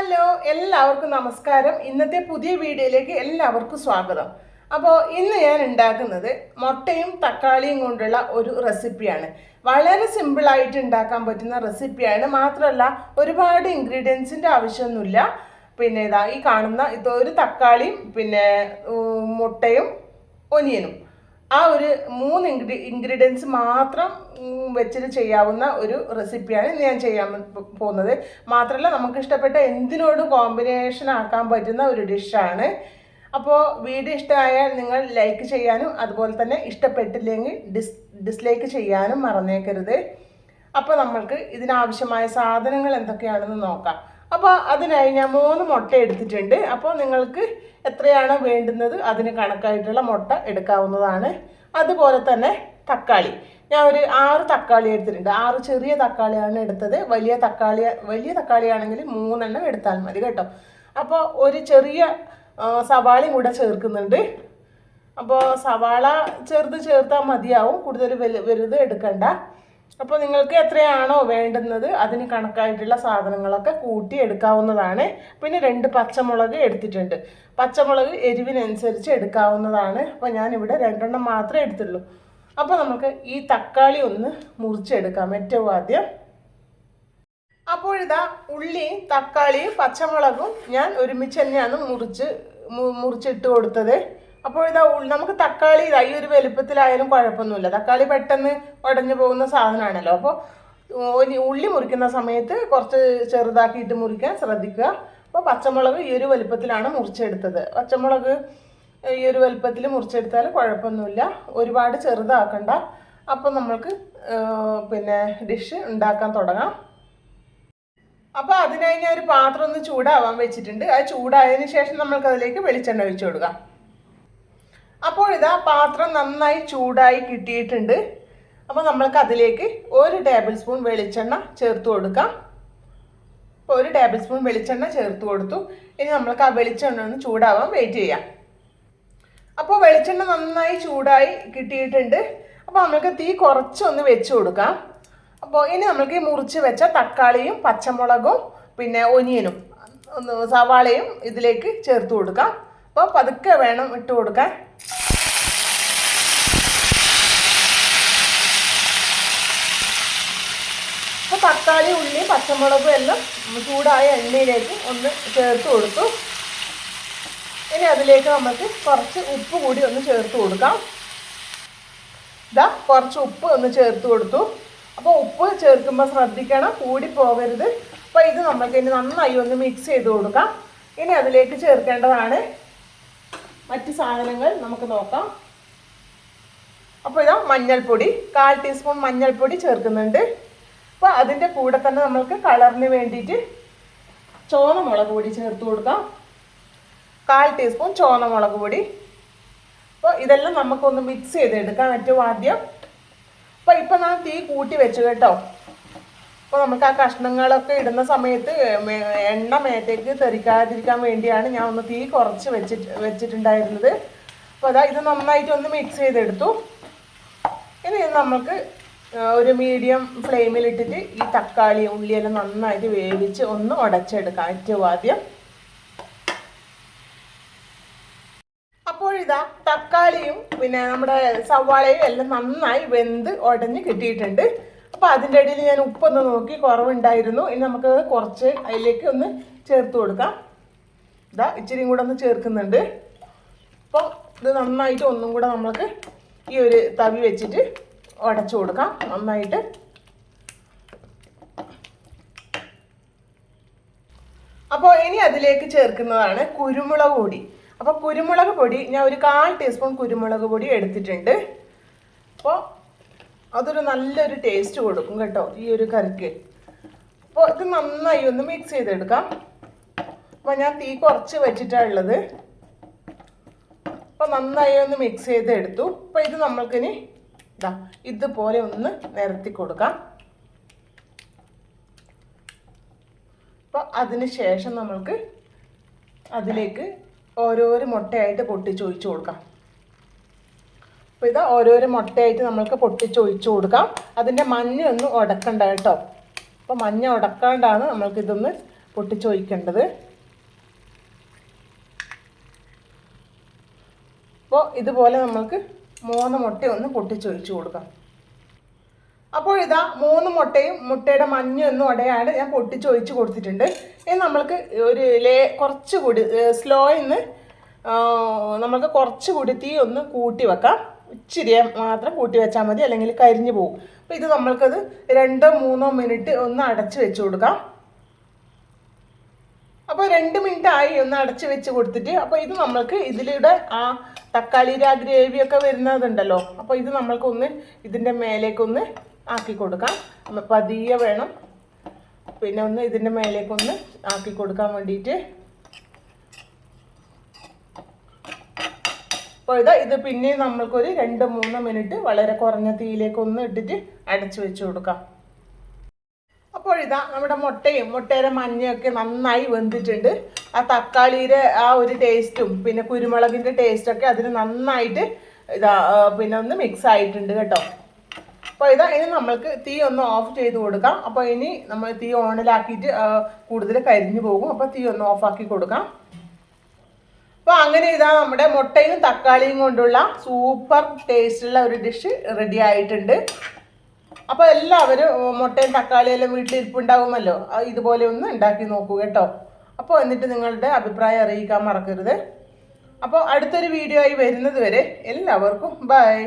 Hello, എല്ലാവർക്കും നമസ്കാരം. ഇന്നത്തെ പുതിയ വീഡിയോയിലേക്ക് എല്ലാവർക്കും സ്വാഗതം. അപ്പോൾ ഇന്ന് ഞാൻ ഉണ്ടാക്കുന്നത് മുട്ടയും തക്കാളിയും കൊണ്ടുള്ള ഒരു റെസിപ്പിയാണ്. വളരെ സിമ്പിളായിട്ട് ഉണ്ടാക്കാൻ പറ്റുന്ന റെസിപ്പിയാണ്. മാത്രമല്ല ഒരുപാട് ഇൻഗ്രീഡിയൻസിൻ്റെ ആവശ്യമൊന്നുമില്ല. പിന്നെ ഇതാ ഈ കാണുന്ന ഒരു തക്കാളിയും പിന്നെ മുട്ടയും ഒനിയനും, ആ ഒരു 3 ഇൻഗ്രീഡിയൻസ് മാത്രം വെച്ചിട്ട് ചെയ്യാവുന്ന ഒരു റെസിപ്പിയാണ് ഇന്ന് ഞാൻ ചെയ്യാൻ പോകുന്നത്. മാത്രമല്ല നമുക്ക് ഇഷ്ടപ്പെട്ട എന്തിനോടും കോമ്പിനേഷൻ ആക്കാൻ പറ്റുന്ന ഒരു ഡിഷാണ്. അപ്പോൾ വീഡിയോ ഇഷ്ടമായാൽ നിങ്ങൾ ലൈക്ക് ചെയ്യാനും അതുപോലെ തന്നെ ഇഷ്ടപ്പെട്ടില്ലെങ്കിൽ ഡിസ്ലൈക്ക് ചെയ്യാനും മറന്നേക്കരുത്. അപ്പോൾ നമ്മൾക്ക് ഇതിനാവശ്യമായ സാധനങ്ങൾ എന്തൊക്കെയാണെന്ന് നോക്കാം. അപ്പോൾ അതിനായി ഞാൻ 3 മുട്ട എടുത്തിട്ടുണ്ട്. അപ്പോൾ നിങ്ങൾക്ക് എത്രയാണോ വേണ്ടുന്നത് അതിന് കണക്കായിട്ടുള്ള മുട്ട എടുക്കാവുന്നതാണ്. അതുപോലെ തന്നെ തക്കാളി, ഞാൻ ഒരു 6 തക്കാളി എടുത്തിട്ടുണ്ട്. 6 ചെറിയ തക്കാളിയാണ് എടുത്തത്. വലിയ തക്കാളിയാണെങ്കിൽ 3 എണ്ണം എടുത്താൽ മതി കേട്ടോ. അപ്പോൾ ഒരു ചെറിയ സവാളയും കൂടെ ചേർക്കുന്നുണ്ട്. അപ്പോൾ സവാള ചേർത്താൽ മതിയാവും, കൂടുതൽ വലുത് എടുക്കണ്ട. അപ്പോൾ നിങ്ങൾക്ക് എത്രയാണോ വേണ്ടുന്നത് അതിന് കണക്കായിട്ടുള്ള സാധനങ്ങളൊക്കെ കൂട്ടി എടുക്കാവുന്നതാണ്. പിന്നെ 2 പച്ചമുളക് എടുത്തിട്ടുണ്ട്. പച്ചമുളക് എരിവിനനുസരിച്ച് എടുക്കാവുന്നതാണ്. അപ്പോൾ ഞാനിവിടെ 2 എണ്ണം മാത്രമേ എടുത്തുള്ളൂ. അപ്പോൾ നമുക്ക് ഈ തക്കാളി ഒന്ന് മുറിച്ചെടുക്കാം ഏറ്റവും ആദ്യം. അപ്പോൾ ഇതാ ഉള്ളിയും തക്കാളിയും പച്ചമുളകും ഞാൻ ഒരുമിച്ച് തന്നെയാണ് മുറിച്ചിട്ട് കൊടുത്തത്. അപ്പോൾ ഇതാ നമുക്ക് തക്കാളി ഈ ഒരു വലുപ്പത്തിലായാലും കുഴപ്പമൊന്നുമില്ല. തക്കാളി പെട്ടെന്ന് ഉടഞ്ഞു പോകുന്ന സാധനമാണല്ലോ. അപ്പോൾ ഉള്ളി മുറിക്കുന്ന സമയത്ത് കുറച്ച് ചെറുതാക്കിയിട്ട് മുറിക്കാൻ ശ്രദ്ധിക്കുക. അപ്പോൾ പച്ചമുളക് ഈ ഒരു വലുപ്പത്തിലാണ് മുറിച്ചെടുത്തത്. പച്ചമുളക് ഈ ഒരു വലുപ്പത്തിൽ മുറിച്ചെടുത്താൽ കുഴപ്പമൊന്നുമില്ല, ഒരുപാട് ചെറുതാക്കണ്ട. അപ്പോൾ നമ്മൾക്ക് പിന്നെ ഡിഷ് ഉണ്ടാക്കാൻ തുടങ്ങാം. അപ്പോൾ അതിനായി ഞാൻ ഒരു പാത്രം ഒന്ന് ചൂടാവാൻ വെച്ചിട്ടുണ്ട്. അത് ചൂടായതിന് ശേഷം നമ്മൾക്ക് അതിലേക്ക് വെളിച്ചെണ്ണ ഒഴിച്ചു കൊടുക്കാം. അപ്പോൾ ഇതാ പാത്രം നന്നായി ചൂടായി കിട്ടിയിട്ടുണ്ട്. അപ്പോൾ നമ്മൾക്ക് അതിലേക്ക് 1 ടേബിൾ സ്പൂൺ വെളിച്ചെണ്ണ ചേർത്ത് കൊടുക്കാം. അപ്പോൾ 1 ടേബിൾ സ്പൂൺ വെളിച്ചെണ്ണ ചേർത്ത് കൊടുത്തു. ഇനി നമ്മൾക്ക് ആ വെളിച്ചെണ്ണ ഒന്ന് ചൂടാവാൻ വെയിറ്റ് ചെയ്യാം. അപ്പോൾ വെളിച്ചെണ്ണ നന്നായി ചൂടായി കിട്ടിയിട്ടുണ്ട്. അപ്പോൾ നമ്മൾക്ക് തീ കുറച്ചൊന്ന് വെച്ച് കൊടുക്കാം. അപ്പോൾ ഇനി നമ്മൾക്ക് ഈ മുറിച്ച് വെച്ച തക്കാളിയും പച്ചമുളകും പിന്നെ ഒനിയനും സവാളയും ഇതിലേക്ക് ചേർത്ത് കൊടുക്കാം. അപ്പോൾ പതുക്കെ വേണം ഇട്ട് കൊടുക്കാൻ. അപ്പോൾ തക്കാളി ഉള്ളി പച്ചമുളകും എല്ലാം ചൂടായ എണ്ണയിലേക്ക് ഒന്ന് ചേർത്ത് കൊടുത്തു. ഇനി അതിലേക്ക് നമുക്ക് കുറച്ച് ഉപ്പ് കൂടി ഒന്ന് ചേർത്ത് കൊടുക്കാം. ഇതാ കുറച്ച് ഉപ്പ് ഒന്ന് ചേർത്ത് കൊടുത്തു. അപ്പോൾ ഉപ്പ് ചേർക്കുമ്പോൾ ശ്രദ്ധിക്കണം, കൂടി പോകരുത്. അപ്പോൾ ഇത് നമുക്ക് ഇനി നന്നായി ഒന്ന് മിക്സ് ചെയ്ത് കൊടുക്കാം. ഇനി അതിലേക്ക് ചേർക്കേണ്ടതാണ് മറ്റ് സാധനങ്ങൾ നമുക്ക് നോക്കാം. അപ്പോൾ ഇതാ മഞ്ഞൾപ്പൊടി, 1/4 ടീസ്പൂൺ മഞ്ഞൾപ്പൊടി ചേർക്കുന്നുണ്ട്. അപ്പോൾ അതിൻ്റെ കൂടെ തന്നെ നമുക്ക് കളറിന് വേണ്ടിയിട്ട് ചുവന്ന മുളക് പൊടി ചേർത്ത് കൊടുക്കാം. 1/4 ടീസ്പൂൺ ചുവന്ന മുളക് പൊടി. അപ്പോൾ ഇതെല്ലാം നമുക്കൊന്ന് മിക്സ് ചെയ്തെടുക്കാം ഏറ്റവും ആദ്യം. അപ്പോൾ ഇപ്പോൾ ഞാൻ തീ കൂട്ടി വെച്ചു കേട്ടോ. അപ്പോൾ നമുക്ക് ആ കഷ്ണങ്ങളൊക്കെ ഇടുന്ന സമയത്ത് എണ്ണ മേത്തേക്ക് തെറിക്കാതിരിക്കാൻ വേണ്ടിയാണ് ഞാൻ ഒന്ന് തീ കുറച്ച് വെച്ചിട്ടുണ്ടായിരുന്നത്. അപ്പോൾ അതാ ഇത് നന്നായിട്ട് ഒന്ന് മിക്സ് ചെയ്തെടുത്തു. ഇനി നമുക്ക് ഒരു മീഡിയം ഫ്ലെയിമിലിട്ടിട്ട് ഈ തക്കാളി ഉള്ളിയെല്ലാം നന്നായിട്ട് വേവിച്ച് ഒന്ന് ഉടച്ചെടുക്കാം ഏറ്റവും ആദ്യം. അപ്പോൾ ഇതാ തക്കാളിയും പിന്നെ നമ്മുടെ സവാളയും എല്ലാം നന്നായി വെന്ത് ഉടഞ്ഞ് കിട്ടിയിട്ടുണ്ട്. അപ്പോൾ അതിൻ്റെ ഇടയിൽ ഞാൻ ഉപ്പൊന്ന് നോക്കി കുറവുണ്ടായിരുന്നു. ഇനി നമുക്ക് കുറച്ച് അതിലേക്ക് ഒന്ന് ചേർത്ത് കൊടുക്കാം. ഇതാ ഇച്ചിരിയും കൂടെ ഒന്ന് ചേർക്കുന്നുണ്ട്. അപ്പോൾ ഇത് നന്നായിട്ട് ഒന്നും കൂടെ നമുക്ക് ഈ ഒരു തവി വെച്ചിട്ട് ഉടച്ചു കൊടുക്കാം നന്നായിട്ട്. അപ്പോൾ ഇനി അതിലേക്ക് ചേർക്കുന്നതാണ് കുരുമുളക് പൊടി. അപ്പോൾ കുരുമുളക് പൊടി ഞാൻ ഒരു 1/4 ടീസ്പൂൺ കുരുമുളക് പൊടി എടുത്തിട്ടുണ്ട്. അപ്പോൾ അതൊരു നല്ലൊരു ടേസ്റ്റ് കൊടുക്കും കേട്ടോ ഈ ഒരു കറിക്ക്. അപ്പോൾ ഇത് നന്നായി ഒന്ന് മിക്സ് ചെയ്തെടുക്കാം. അപ്പോൾ ഞാൻ തീ കുറച്ച് വെച്ചിട്ടാണ് ഉള്ളത്. അപ്പോൾ നന്നായി ഒന്ന് മിക്സ് ചെയ്തെടുത്തു. അപ്പോൾ ഇത് നമ്മൾക്കിനി ഇതാ ഇതുപോലെ ഒന്ന് നിരത്തി കൊടുക്കാം. അപ്പോൾ അതിന് ശേഷം നമ്മൾക്ക് അതിലേക്ക് ഓരോരോ മുട്ടയായിട്ട് പൊട്ടിച്ചൊഴിച്ച് കൊടുക്കാം. അപ്പോൾ ഇതാ ഓരോരോ മുട്ടയായിട്ട് നമ്മൾക്ക് പൊട്ടിച്ചൊഴിച്ച് കൊടുക്കാം. അതിൻ്റെ മഞ്ഞ ഒന്നും ഉടക്കണ്ട കേട്ടോ. അപ്പോൾ മഞ്ഞ ഉടക്കാണ്ടാണ് നമ്മൾക്കിതൊന്ന് പൊട്ടിച്ചൊഴിക്കേണ്ടത്. അപ്പോൾ ഇതുപോലെ നമുക്ക് 3 മുട്ട ഒന്ന് പൊട്ടിച്ചൊഴിച്ച് കൊടുക്കാം. അപ്പോൾ ഇതാ 3 മുട്ടയും മുട്ടയുടെ മഞ്ഞൊന്നും ഉടയാണ് ഞാൻ പൊട്ടിച്ചൊഴിച്ച് കൊടുത്തിട്ടുണ്ട്. ഇനി നമ്മൾക്ക് ഒരു കുറച്ചുകൂടി സ്ലോയിന്ന് നമുക്ക് കുറച്ചുകൂടി തീ ഒന്ന് കൂട്ടി വെക്കാം. ഇച്ചിരി മാത്രം കൂട്ടി വെച്ചാൽ മതി, അല്ലെങ്കിൽ കരിഞ്ഞു പോകും. അപ്പോൾ ഇത് നമ്മൾക്കത് 2-3 മിനിറ്റ് ഒന്ന് അടച്ച് വെച്ച് കൊടുക്കാം. അപ്പോൾ 2 മിനിറ്റ് ആയി ഒന്ന് അടച്ച് വെച്ച് കൊടുത്തിട്ട്, അപ്പോൾ ഇത് നമ്മൾക്ക് ഇതിലൂടെ ആ തക്കാളിയുടെ ആ ഗ്രേവിയൊക്കെ വരുന്നതുണ്ടല്ലോ, അപ്പോൾ ഇത് നമ്മൾക്കൊന്ന് ഇതിൻ്റെ മേലേക്കൊന്ന് ആക്കി കൊടുക്കാം. പതിയെ വേണം, പിന്നെ ഒന്ന് ഇതിൻ്റെ മേലേക്കൊന്ന് ആക്കി കൊടുക്കാൻ വേണ്ടിയിട്ട്. അപ്പോൾ ഇത് പിന്നെ നമ്മൾക്കൊരു 2-3 മിനിറ്റ് വളരെ കുറഞ്ഞ തീയിലേക്കൊന്ന് ഇട്ടിട്ട് അടച്ചു വെച്ച് കൊടുക്കാം. അപ്പോൾ ഇതാ നമ്മുടെ മുട്ടയുടെ മഞ്ഞയൊക്കെ നന്നായി വെന്തിട്ടുണ്ട്. ആ തക്കാളിയുടെ ആ ഒരു ടേസ്റ്റും പിന്നെ കുരുമുളകിൻ്റെ ടേസ്റ്റൊക്കെ അതിന് നന്നായിട്ട് പിന്നെ ഒന്ന് മിക്സ് ആയിട്ടുണ്ട് കേട്ടോ. അപ്പോൾ ഇനി നമ്മൾക്ക് തീ ഒന്ന് ഓഫ് ചെയ്ത് കൊടുക്കാം. അപ്പോൾ ഇനി നമ്മൾ തീ ഓണിലാക്കിയിട്ട് കൂടുതൽ കരിഞ്ഞു പോകും. അപ്പോൾ തീ ഒന്ന് ഓഫാക്കി കൊടുക്കാം. അപ്പോൾ അങ്ങനെ നമ്മുടെ മുട്ടയും തക്കാളിയും കൊണ്ടുള്ള സൂപ്പർ ടേസ്റ്റുള്ള ഒരു ഡിഷ് റെഡി ആയിട്ടുണ്ട്. അപ്പോൾ എല്ലാവരും മുട്ടയും തക്കാളിയെല്ലാം വീട്ടിലിരിപ്പുണ്ടാവുമല്ലോ, ഇതുപോലെ ഒന്ന് ഉണ്ടാക്കി നോക്കൂ കേട്ടോ. അപ്പോൾ എന്നിട്ട് നിങ്ങളുടെ അഭിപ്രായം അറിയിക്കാൻ മറക്കരുത്. അപ്പോൾ അടുത്തൊരു വീഡിയോ ആയി വരുന്നത് വരെ എല്ലാവർക്കും ബൈ.